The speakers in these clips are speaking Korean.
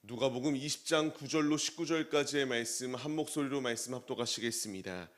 누가복음 20장 9절로 19절까지의 말씀 한 목소리로 말씀 합독하시겠습니다.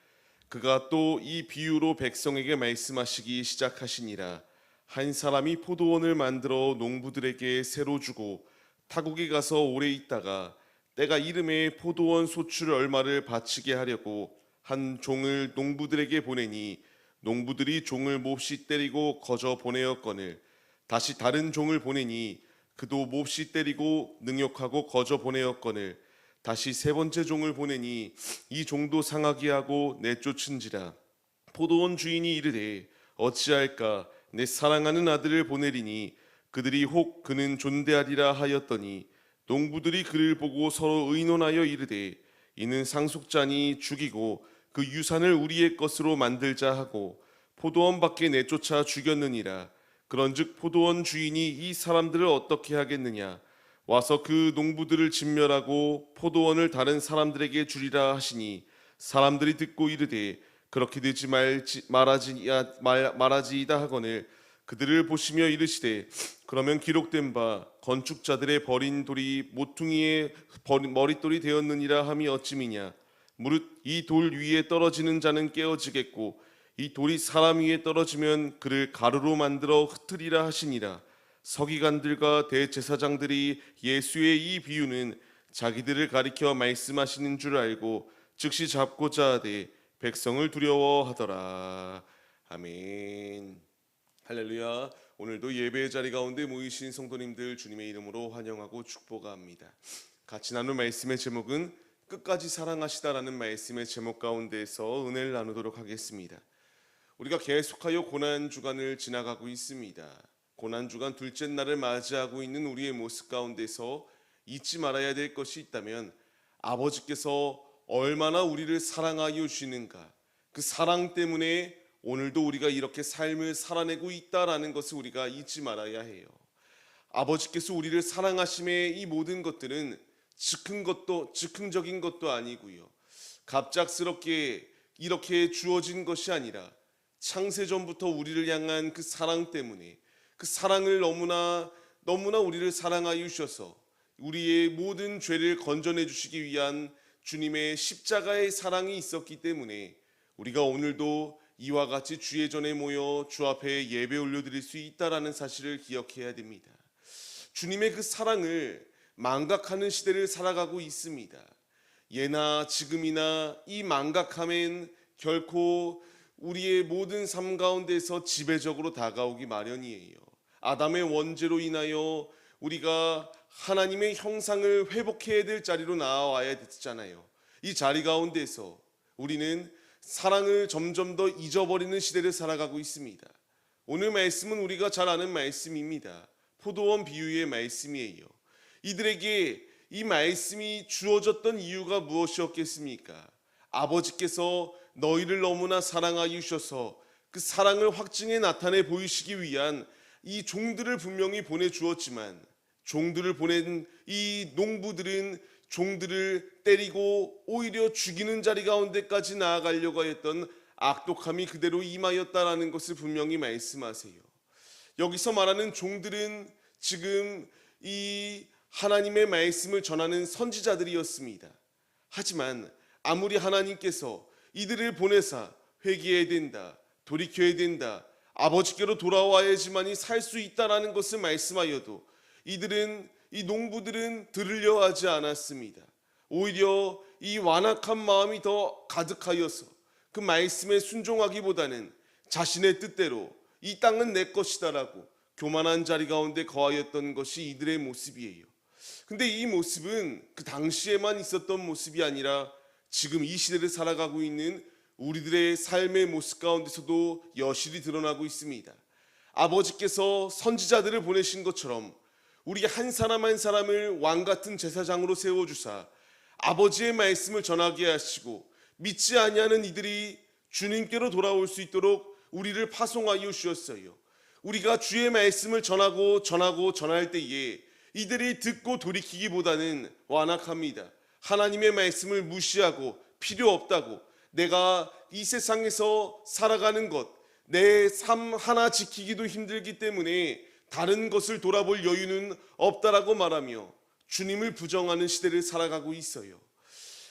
그가 또 이 비유로 백성에게 말씀하시기 시작하시니라. 한 사람이 포도원을 만들어 농부들에게 새로 주고 타국에 가서 오래 있다가 때가 이름에 포도원 소출 얼마를 바치게 하려고 한 종을 농부들에게 보내니 농부들이 종을 몹시 때리고 거저 보내었거늘 다시 다른 종을 보내니 그도 몹시 때리고 능욕하고 거저 보내었거늘 다시 세 번째 종을 보내니 이 종도 상하게 하고 내쫓은지라. 포도원 주인이 이르되 어찌할까 내 사랑하는 아들을 보내리니 그들이 혹 그는 존대하리라 하였더니 농부들이 그를 보고 서로 의논하여 이르되 이는 상속자니 죽이고 그 유산을 우리의 것으로 만들자 하고 포도원 밖에 내쫓아 죽였느니라. 그런즉 포도원 주인이 이 사람들을 어떻게 하겠느냐? 와서 그 농부들을 진멸하고 포도원을 다른 사람들에게 주리라 하시니 사람들이 듣고 이르되 그렇게 되지 말아지이다 하거늘 그들을 보시며 이르시되 그러면 기록된 바 건축자들의 버린 돌이 모퉁이의 머릿돌이 되었느니라 함이 어찌미냐? 무릇 이 돌 위에 떨어지는 자는 깨어지겠고 이 돌이 사람 위에 떨어지면 그를 가루로 만들어 흩으리라 하시니라. 서기관들과 대제사장들이 예수의 이 비유는 자기들을 가리켜 말씀하시는 줄 알고 즉시 잡고자 하되 백성을 두려워하더라. 아멘. 할렐루야. 오늘도 예배의 자리 가운데 모이신 성도님들 주님의 이름으로 환영하고 축복합니다. 같이 나눌 말씀의 제목은 끝까지 사랑하시다라는 말씀의 제목 가운데서 은혜를 나누도록 하겠습니다. 우리가 계속하여 고난주간을 지나가고 있습니다. 고난주간 둘째 날을 맞이하고 있는 우리의 모습 가운데서 잊지 말아야 될 것이 있다면 아버지께서 얼마나 우리를 사랑하여 주시는가, 그 사랑 때문에 오늘도 우리가 이렇게 삶을 살아내고 있다라는 것을 우리가 잊지 말아야 해요. 아버지께서 우리를 사랑하심의 이 모든 것들은 즉흥적인 것도 아니고요, 갑작스럽게 이렇게 주어진 것이 아니라 창세전부터 우리를 향한 그 사랑 때문에, 그 사랑을 너무나 우리를 사랑하여 주셔서 우리의 모든 죄를 건져내 주시기 위한 주님의 십자가의 사랑이 있었기 때문에 우리가 오늘도 이와 같이 주의 전에 모여 주 앞에 예배 올려드릴 수 있다라는 사실을 기억해야 됩니다. 주님의 그 사랑을 망각하는 시대를 살아가고 있습니다. 예나 지금이나 이 망각함엔 결코 우리의 모든 삶 가운데서 지배적으로 다가오기 마련이에요. 아담의 원죄로 인하여 우리가 하나님의 형상을 회복해야 될 자리로 나와야 됐잖아요. 이 자리 가운데서 우리는 사랑을 점점 더 잊어버리는 시대를 살아가고 있습니다. 오늘 말씀은 우리가 잘 아는 말씀입니다. 포도원 비유의 말씀이에요. 이들에게 이 말씀이 주어졌던 이유가 무엇이었겠습니까? 아버지께서 너희를 너무나 사랑하여 주셔서 그 사랑을 확증해 나타내 보이시기 위한 이 종들을 분명히 보내주었지만, 종들을 보낸 이 농부들은 종들을 때리고 오히려 죽이는 자리 가운데까지 나아가려고 했던 악독함이 그대로 임하였다라는 것을 분명히 말씀하세요. 여기서 말하는 종들은 지금 이 하나님의 말씀을 전하는 선지자들이었습니다. 하지만 아무리 하나님께서 이들을 보내사 회개해야 된다, 돌이켜야 된다, 아버지께로 돌아와야지만이 살 수 있다라는 것을 말씀하여도 이 농부들은 들으려 하지 않았습니다. 오히려 이 완악한 마음이 더 가득하여서 그 말씀에 순종하기보다는 자신의 뜻대로 이 땅은 내 것이다라고 교만한 자리 가운데 거하였던 것이 이들의 모습이에요. 근데 이 모습은 그 당시에만 있었던 모습이 아니라 지금 이 시대를 살아가고 있는 우리들의 삶의 모습 가운데서도 여실히 드러나고 있습니다. 아버지께서 선지자들을 보내신 것처럼 우리 한 사람 한 사람을 왕 같은 제사장으로 세워주사 아버지의 말씀을 전하게 하시고 믿지 아니하는 이들이 주님께로 돌아올 수 있도록 우리를 파송하여 주셨어요. 우리가 주의 말씀을 전할 때에 이들이 듣고 돌이키기보다는 완악합니다. 하나님의 말씀을 무시하고 필요 없다고, 내가 이 세상에서 살아가는 것, 내 삶 하나 지키기도 힘들기 때문에 다른 것을 돌아볼 여유는 없다라고 말하며 주님을 부정하는 시대를 살아가고 있어요.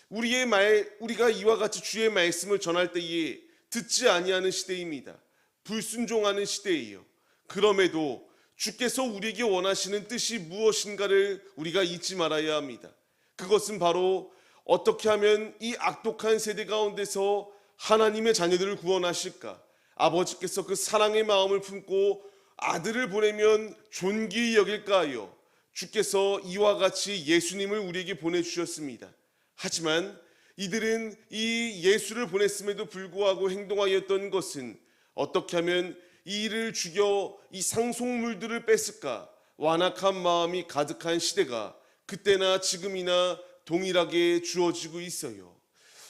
우리가 이와 같이 주의 말씀을 전할 때에 듣지 아니하는 시대입니다. 불순종하는 시대예요. 그럼에도 주께서 우리에게 원하시는 뜻이 무엇인가를 우리가 잊지 말아야 합니다. 그것은 바로 어떻게 하면 이 악독한 세대 가운데서 하나님의 자녀들을 구원하실까? 아버지께서 그 사랑의 마음을 품고 아들을 보내면 존귀히 여길까 하여 주께서 이와 같이 예수님을 우리에게 보내주셨습니다. 하지만 이들은 이 예수를 보냈음에도 불구하고 행동하였던 것은 어떻게 하면 이 일을 죽여 이 상속물들을 뺐을까? 완악한 마음이 가득한 시대가 그때나 지금이나 동일하게 주어지고 있어요.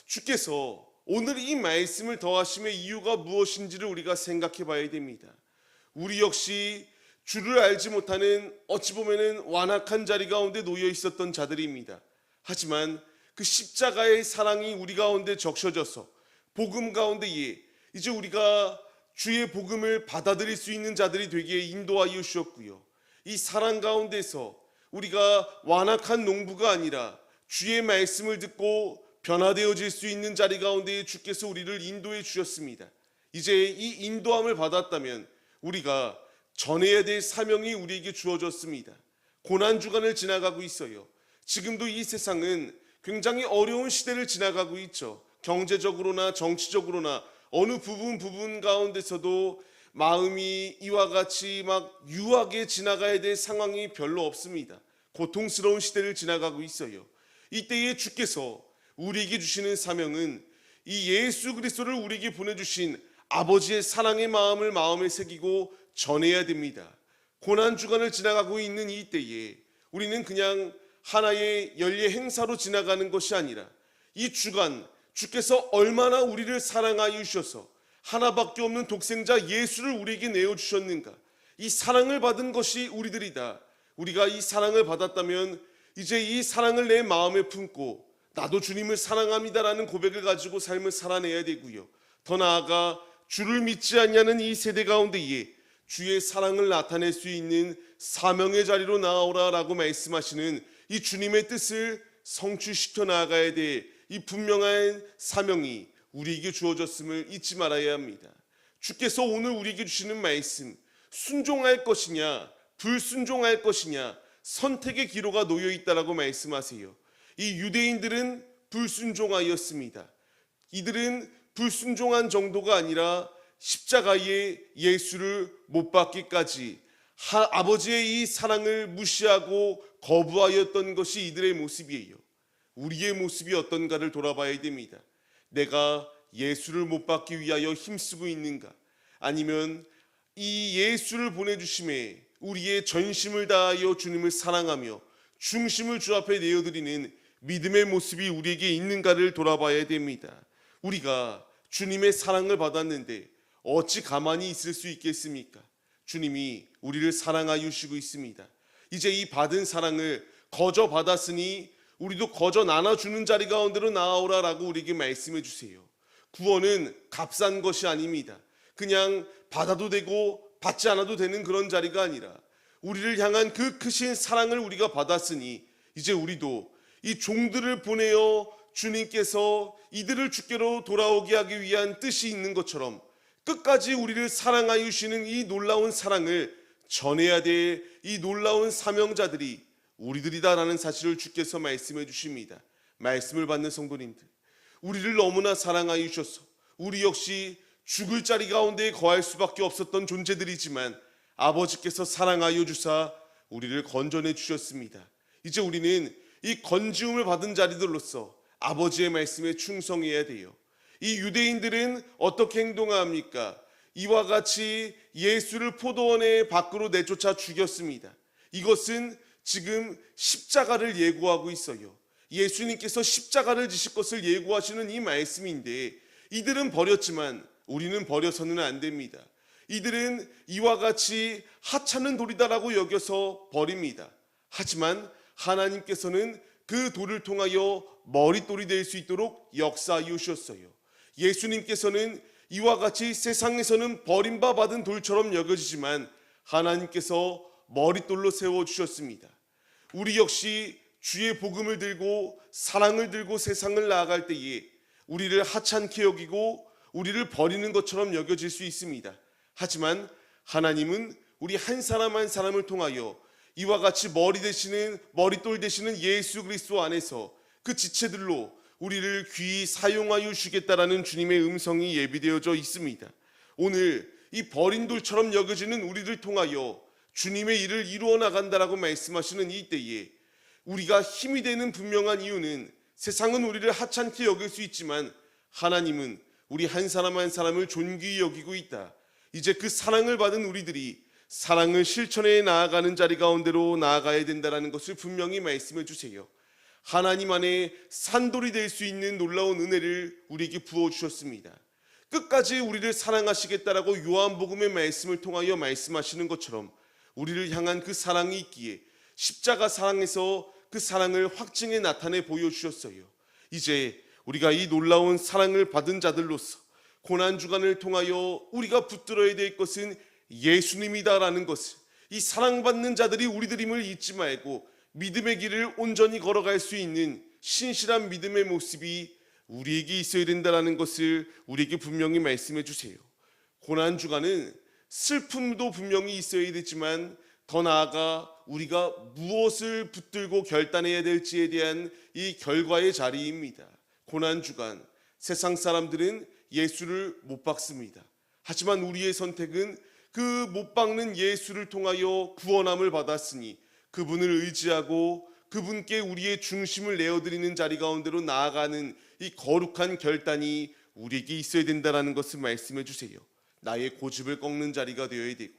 주께서 오늘 이 말씀을 더하심의 이유가 무엇인지를 우리가 생각해 봐야 됩니다. 우리 역시 주를 알지 못하는 어찌 보면은 완악한 자리 가운데 놓여 있었던 자들입니다. 하지만 그 십자가의 사랑이 우리 가운데 적셔져서 복음 가운데에 이제 우리가 주의 복음을 받아들일 수 있는 자들이 되기에 인도하여 주셨고요. 이 사랑 가운데서 우리가 완악한 농부가 아니라 주의 말씀을 듣고 변화되어질 수 있는 자리 가운데 주께서 우리를 인도해 주셨습니다. 이제 이 인도함을 받았다면 우리가 전해야 될 사명이 우리에게 주어졌습니다. 고난주간을 지나가고 있어요. 지금도 이 세상은 굉장히 어려운 시대를 지나가고 있죠. 경제적으로나 정치적으로나 어느 부분 가운데서도 마음이 이와 같이 막 유하게 지나가야 될 상황이 별로 없습니다. 고통스러운 시대를 지나가고 있어요. 이때에 주께서 우리에게 주시는 사명은 이 예수 그리스도를 우리에게 보내주신 아버지의 사랑의 마음을 마음에 새기고 전해야 됩니다. 고난주간을 지나가고 있는 이 때에 우리는 그냥 하나의 연례 행사로 지나가는 것이 아니라 이 주간 주께서 얼마나 우리를 사랑하여 주셔서 하나밖에 없는 독생자 예수를 우리에게 내어주셨는가. 이 사랑을 받은 것이 우리들이다. 우리가 이 사랑을 받았다면 이제 이 사랑을 내 마음에 품고 나도 주님을 사랑합니다라는 고백을 가지고 삶을 살아내야 되고요. 더 나아가 주를 믿지 않냐는 이 세대 가운데에 주의 사랑을 나타낼 수 있는 사명의 자리로 나아오라라고 말씀하시는 이 주님의 뜻을 성취시켜 나아가야 될 이 분명한 사명이 우리에게 주어졌음을 잊지 말아야 합니다. 주께서 오늘 우리에게 주시는 말씀, 순종할 것이냐 불순종할 것이냐 선택의 기로가 놓여 있다라고 말씀하세요. 이 유대인들은 불순종하였습니다. 이들은 불순종한 정도가 아니라 십자가에 예수를 못 박기까지 아버지의 이 사랑을 무시하고 거부하였던 것이 이들의 모습이에요. 우리의 모습이 어떤가를 돌아봐야 됩니다. 내가 예수를 못 받기 위하여 힘쓰고 있는가? 아니면 이 예수를 보내주심에 우리의 전심을 다하여 주님을 사랑하며 중심을 주 앞에 내어드리는 믿음의 모습이 우리에게 있는가를 돌아봐야 됩니다. 우리가 주님의 사랑을 받았는데 어찌 가만히 있을 수 있겠습니까? 주님이 우리를 사랑하여 주시고 있습니다. 이제 이 받은 사랑을 거저 받았으니 우리도 거저 나눠주는 자리 가운데로 나아오라라고 우리에게 말씀해 주세요. 구원은 값싼 것이 아닙니다. 그냥 받아도 되고 받지 않아도 되는 그런 자리가 아니라 우리를 향한 그 크신 사랑을 우리가 받았으니 이제 우리도 이 종들을 보내어 주님께서 이들을 주께로 돌아오게 하기 위한 뜻이 있는 것처럼 끝까지 우리를 사랑하여 주시는 이 놀라운 사랑을 전해야 될 이 놀라운 사명자들이 우리들이다라는 사실을 주께서 말씀해 주십니다. 말씀을 받는 성도님들, 우리를 너무나 사랑하여 주셔서 우리 역시 죽을 자리 가운데 거할 수밖에 없었던 존재들이지만 아버지께서 사랑하여 주사 우리를 건져내 주셨습니다. 이제 우리는 이 건지움을 받은 자리들로서 아버지의 말씀에 충성해야 돼요. 이 유대인들은 어떻게 행동합니까? 이와 같이 예수를 포도원의 밖으로 내쫓아 죽였습니다. 이것은 지금 십자가를 예고하고 있어요. 예수님께서 십자가를 지실 것을 예고하시는 이 말씀인데 이들은 버렸지만 우리는 버려서는 안 됩니다. 이들은 이와 같이 하찮은 돌이다라고 여겨서 버립니다. 하지만 하나님께서는 그 돌을 통하여 머릿돌이 될 수 있도록 역사하여 주셨어요. 예수님께서는 이와 같이 세상에서는 버림바 받은 돌처럼 여겨지지만 하나님께서 머릿돌로 세워주셨습니다. 우리 역시 주의 복음을 들고 사랑을 들고 세상을 나아갈 때에 우리를 하찮게 여기고 우리를 버리는 것처럼 여겨질 수 있습니다. 하지만 하나님은 우리 한 사람 한 사람을 통하여 이와 같이 머릿돌 되시는 예수 그리스도 안에서 그 지체들로 우리를 귀히 사용하여 주시겠다라는 주님의 음성이 예비되어져 있습니다. 오늘 이 버린 돌처럼 여겨지는 우리를 통하여 주님의 일을 이루어 나간다라고 말씀하시는 이 때에 우리가 힘이 되는 분명한 이유는 세상은 우리를 하찮게 여길 수 있지만 하나님은 우리 한 사람 한 사람을 존귀히 여기고 있다. 이제 그 사랑을 받은 우리들이 사랑을 실천해 나아가는 자리 가운데로 나아가야 된다는 것을 분명히 말씀해 주세요. 하나님 안에 산돌이 될 수 있는 놀라운 은혜를 우리에게 부어주셨습니다. 끝까지 우리를 사랑하시겠다라고 요한복음의 말씀을 통하여 말씀하시는 것처럼 우리를 향한 그 사랑이 있기에 십자가 사랑에서 그 사랑을 확증해 나타내 보여주셨어요. 이제 우리가 이 놀라운 사랑을 받은 자들로서 고난주간을 통하여 우리가 붙들어야 될 것은 예수님이다라는 것을, 이 사랑받는 자들이 우리들임을 잊지 말고 믿음의 길을 온전히 걸어갈 수 있는 신실한 믿음의 모습이 우리에게 있어야 된다는 것을 우리에게 분명히 말씀해 주세요. 고난주간은 슬픔도 분명히 있어야 되지만 더 나아가 우리가 무엇을 붙들고 결단해야 될지에 대한 이 결과의 자리입니다. 고난주간 세상 사람들은 예수를 못 박습니다. 하지만 우리의 선택은 그 못 박는 예수를 통하여 구원함을 받았으니 그분을 의지하고 그분께 우리의 중심을 내어드리는 자리 가운데로 나아가는 이 거룩한 결단이 우리에게 있어야 된다는 것을 말씀해 주세요. 나의 고집을 꺾는 자리가 되어야 되고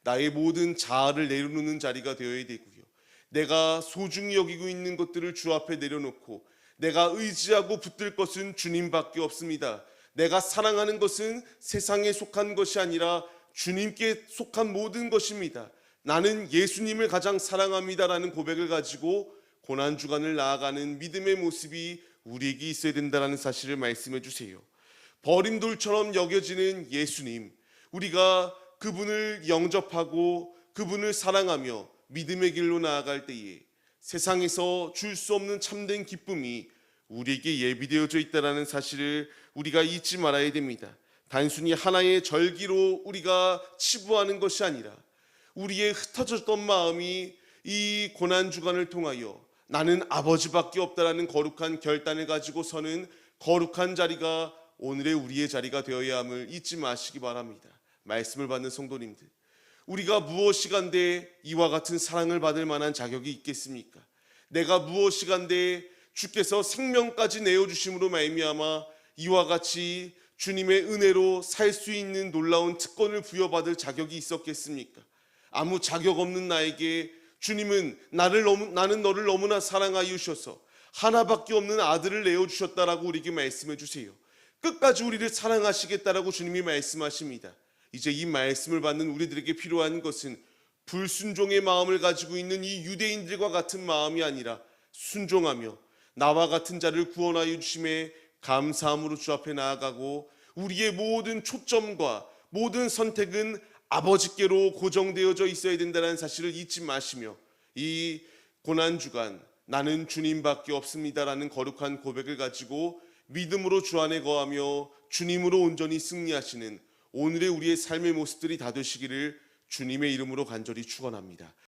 나의 모든 자아를 내려놓는 자리가 되어야 되고요. 내가 소중히 여기고 있는 것들을 주 앞에 내려놓고 내가 의지하고 붙들 것은 주님밖에 없습니다. 내가 사랑하는 것은 세상에 속한 것이 아니라 주님께 속한 모든 것입니다. 나는 예수님을 가장 사랑합니다라는 고백을 가지고 고난주간을 나아가는 믿음의 모습이 우리에게 있어야 된다는 사실을 말씀해 주세요. 버림돌처럼 여겨지는 예수님, 우리가 그분을 영접하고 그분을 사랑하며 믿음의 길로 나아갈 때에 세상에서 줄 수 없는 참된 기쁨이 우리에게 예비되어져 있다는 사실을 우리가 잊지 말아야 됩니다. 단순히 하나의 절기로 우리가 치부하는 것이 아니라 우리의 흩어졌던 마음이 이 고난주간을 통하여 나는 아버지밖에 없다라는 거룩한 결단을 가지고 서는 거룩한 자리가 오늘의 우리의 자리가 되어야 함을 잊지 마시기 바랍니다. 말씀을 받는 성도님들, 우리가 무엇이간데 이와 같은 사랑을 받을 만한 자격이 있겠습니까? 내가 무엇이간데 주께서 생명까지 내어주심으로 말미암아 이와 같이 주님의 은혜로 살 수 있는 놀라운 특권을 부여받을 자격이 있었겠습니까? 아무 자격 없는 나에게 주님은 나는 너를 너무나 사랑하여 주셔서 하나밖에 없는 아들을 내어주셨다라고 우리에게 말씀해 주세요. 끝까지 우리를 사랑하시겠다라고 주님이 말씀하십니다. 이제 이 말씀을 받는 우리들에게 필요한 것은 불순종의 마음을 가지고 있는 이 유대인들과 같은 마음이 아니라 순종하며 나와 같은 자를 구원하여 주심에 감사함으로 주 앞에 나아가고 우리의 모든 초점과 모든 선택은 아버지께로 고정되어져 있어야 된다는 사실을 잊지 마시며 이 고난주간 나는 주님밖에 없습니다라는 거룩한 고백을 가지고 믿음으로 주 안에 거하며 주님으로 온전히 승리하시는 오늘의 우리의 삶의 모습들이 다 되시기를 주님의 이름으로 간절히 축원합니다.